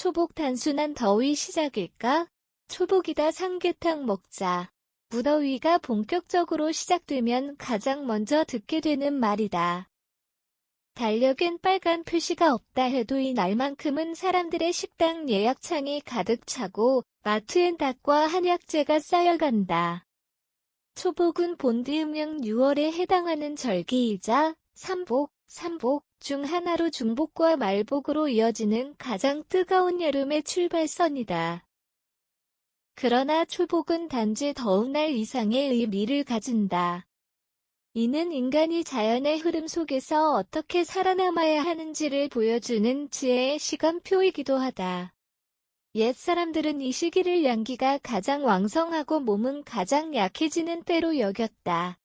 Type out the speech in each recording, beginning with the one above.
초복 단순한 더위 시작일까? 초복이다 삼계탕 먹자. 무더위가 본격적으로 시작되면 가장 먼저 듣게 되는 말이다. 달력엔 빨간 표시가 없다 해도 이날만큼은 사람들의 식당 예약창이 가득 차고 마트엔 닭과 한약재가 쌓여간다. 초복은 본디음령 6월에 해당하는 절기이자 삼복 중 하나로 중복과 말복으로 이어지는 가장 뜨거운 여름의 출발선이다. 그러나 초복은 단지 더운 날 이상의 의미를 가진다. 이는 인간이 자연의 흐름 속에서 어떻게 살아남아야 하는지를 보여주는 지혜의 시간표이기도 하다. 옛 사람들은 이 시기를 양기가 가장 왕성하고 몸은 가장 약해지는 때로 여겼다.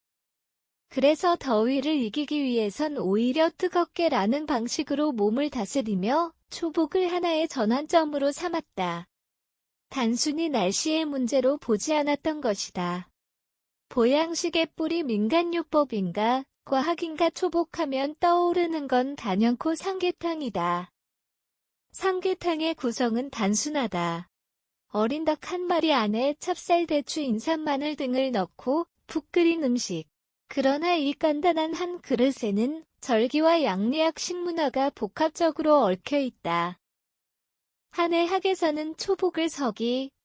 그래서 더위를 이기기 위해선 오히려 뜨겁게 라는 방식으로 몸을 다스리며 초복을 하나의 전환점으로 삼았다. 단순히 날씨의 문제로 보지 않았던 것이다. 보양식의 뿌리 민간요법인가, 과학인가 초복하면 떠오르는 건 단연코 삼계탕이다. 삼계탕의 구성은 단순하다. 어린 닭 한 마리 안에 찹쌀, 대추, 인삼, 마늘 등을 넣고 푹 끓인 음식. 그러나 이 간단한 한 그릇에는 절기와 양리학 식문화가 복합적으로 얽혀 있다. 한해 학에서는 초복을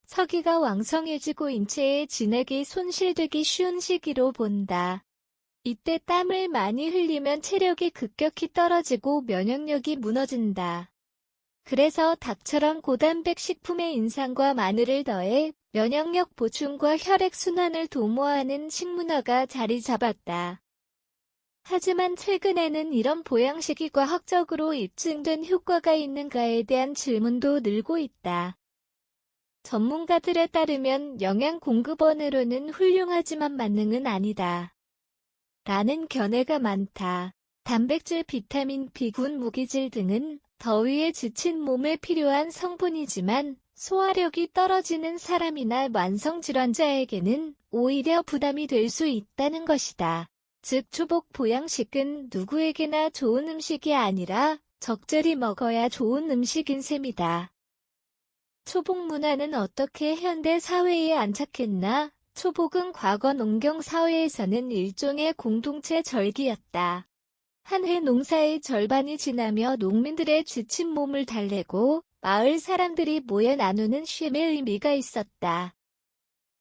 서기가 왕성해지고 인체에 진액이 손실되기 쉬운 시기로 본다. 이때 땀을 많이 흘리면 체력이 급격히 떨어지고 면역력이 무너진다. 그래서 닭처럼 고단백 식품에 인삼과 마늘을 더해 면역력 보충과 혈액순환을 도모하는 식문화가 자리 잡았다. 하지만 최근에는 이런 보양식이 과학적으로 입증된 효과가 있는가에 대한 질문도 늘고 있다. 전문가들에 따르면 영양 공급원으로는 훌륭하지만 만능은 아니다. 라는 견해가 많다. 단백질, 비타민, B군, 무기질 등은 더위에 지친 몸에 필요한 성분이지만 소화력이 떨어지는 사람이나 만성질환자에게는 오히려 부담이 될 수 있다는 것이다. 즉 초복 보양식은 누구에게나 좋은 음식이 아니라 적절히 먹어야 좋은 음식인 셈이다. 초복 문화는 어떻게 현대 사회에 안착했나? 초복은 과거 농경 사회에서는 일종의 공동체 절기였다. 한 해 농사의 절반이 지나며 농민들의 지친 몸을 달래고 마을 사람들이 모여 나누는 쉼의 의미가 있었다.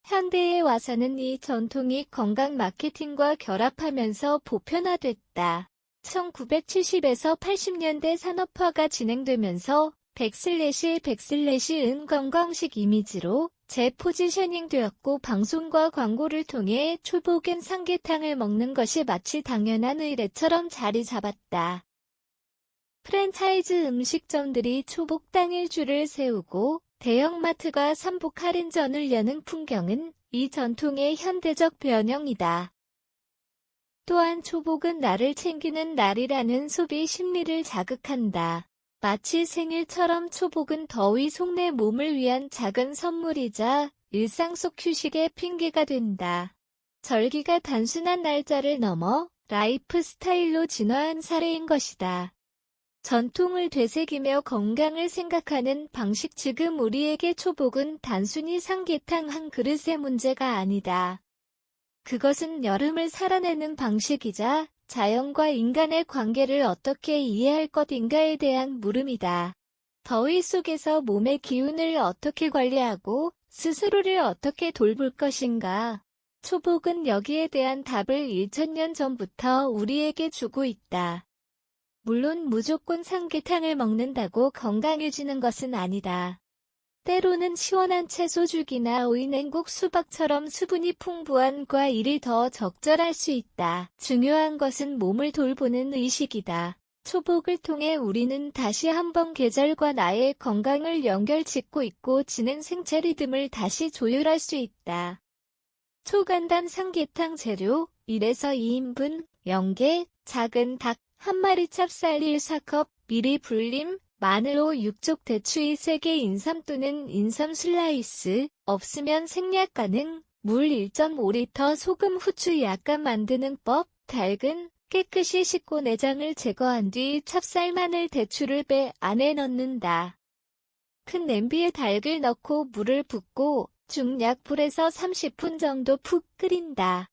현대에 와서는 이 전통이 건강 마케팅과 결합하면서 보편화됐다. 1970에서 80년대 산업화가 진행되면서 백슬래시 건강식 이미지로 재포지셔닝 되었고 방송과 광고를 통해 초복엔 삼계탕을 먹는 것이 마치 당연한 의례처럼 자리 잡았다. 프랜차이즈 음식점들이 초복 당일 줄을 세우고 대형마트가 삼복 할인전을 여는 풍경은 이 전통의 현대적 변형이다. 또한 초복은 나를 챙기는 날이라는 소비 심리를 자극한다. 마치 생일처럼 초복은 더위 속내 몸을 위한 작은 선물이자 일상 속 휴식의 핑계가 된다. 절기가 단순한 날짜를 넘어 라이프 스타일로 진화한 사례인 것이다. 전통을 되새기며 건강을 생각하는 방식. 지금 우리에게 초복은 단순히 삼계탕 한 그릇의 문제가 아니다. 그것은 여름을 살아내는 방식이자 자연과 인간의 관계를 어떻게 이해할 것인가에 대한 물음이다. 더위 속에서 몸의 기운을 어떻게 관리하고 스스로를 어떻게 돌볼 것인가? 초복은 여기에 대한 답을 1000년 전부터 우리에게 주고 있다. 물론 무조건 삼계탕을 먹는다고 건강해지는 것은 아니다. 때로는 시원한 채소죽이나 오이냉국, 수박처럼 수분이 풍부한 과일이 더 적절할 수 있다. 중요한 것은 몸을 돌보는 의식이다. 초복을 통해 우리는 다시 한번 계절과 나의 건강을 연결짓고 있고 지는 생체 리듬을 다시 조율할 수 있다. 초간단 삼계탕 재료 1에서 2인분, 영계, 작은 닭, 한 마리, 찹쌀 1-4컵, 미리 불림, 마늘 5-6쪽, 대추 3개, 인삼 또는 인삼 슬라이스, 없으면 생략 가능, 물 1.5리터, 소금, 후추 약간 만드는 법. 닭은 깨끗이 씻고 내장을 제거한 뒤 찹쌀, 마늘, 대추를 배 안에 넣는다. 큰 냄비에 닭을 넣고 물을 붓고 중약불에서 30분 정도 푹 끓인다.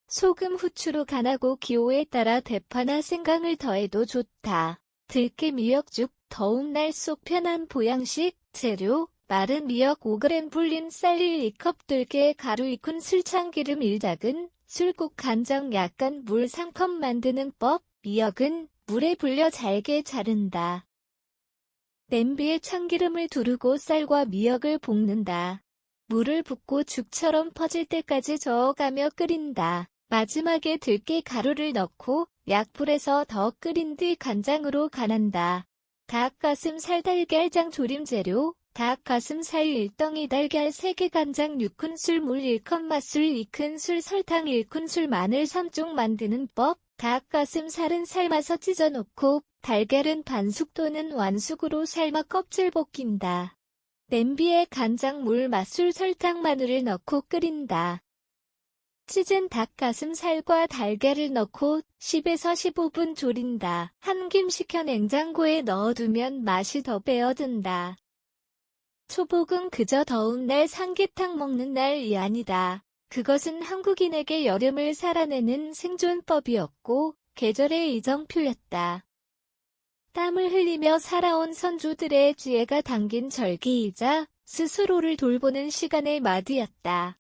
소금, 후추로 간하고 기호에 따라 대파나 생강을 더해도 좋다. 들깨 미역죽, 더운 날 속 편한 보양식, 재료, 마른 미역 5g 불린 쌀 1컵 들깨 가루 2큰술 참기름 1작은 술국 간장 약간 물 3컵 만드는 법. 미역은 물에 불려 잘게 자른다. 냄비에 참기름을 두르고 쌀과 미역을 볶는다. 물을 붓고 죽처럼 퍼질 때까지 저어가며 끓인다. 마지막에 들깨 가루를 넣고 약불에서 더 끓인 뒤 간장으로 간한다. 닭가슴살 달걀장 조림 재료, 닭가슴살 1덩이 달걀 3개 간장 6큰술 물 1컵 맛술 2큰술 설탕 1큰술 마늘 3쪽 만드는 법. 닭가슴살은 삶아서 찢어 놓고 달걀은 반숙 또는 완숙으로 삶아 껍질 벗긴다. 냄비에 간장, 물, 맛술, 설탕, 마늘을 넣고 끓인다. 찢은 닭가슴살과 달걀을 넣고 10에서 15분 졸인다. 한 김 식혀 냉장고에 넣어두면 맛이 더 배어든다. 초복은 그저 더운 날 삼계탕 먹는 날이 아니다. 그것은 한국인에게 여름을 살아내는 생존법이었고 계절의 이정표였다. 땀을 흘리며 살아온 선조들의 지혜가 담긴 절기이자 스스로를 돌보는 시간의 마디였다.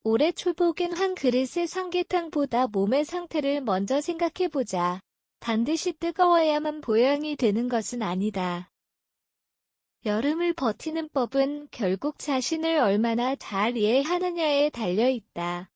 올해 초복엔 한 그릇의 삼계탕보다 몸의 상태를 먼저 생각해보자. 반드시 뜨거워야만 보양이 되는 것은 아니다. 여름을 버티는 법은 결국 자신을 얼마나 잘 이해하느냐에 달려있다.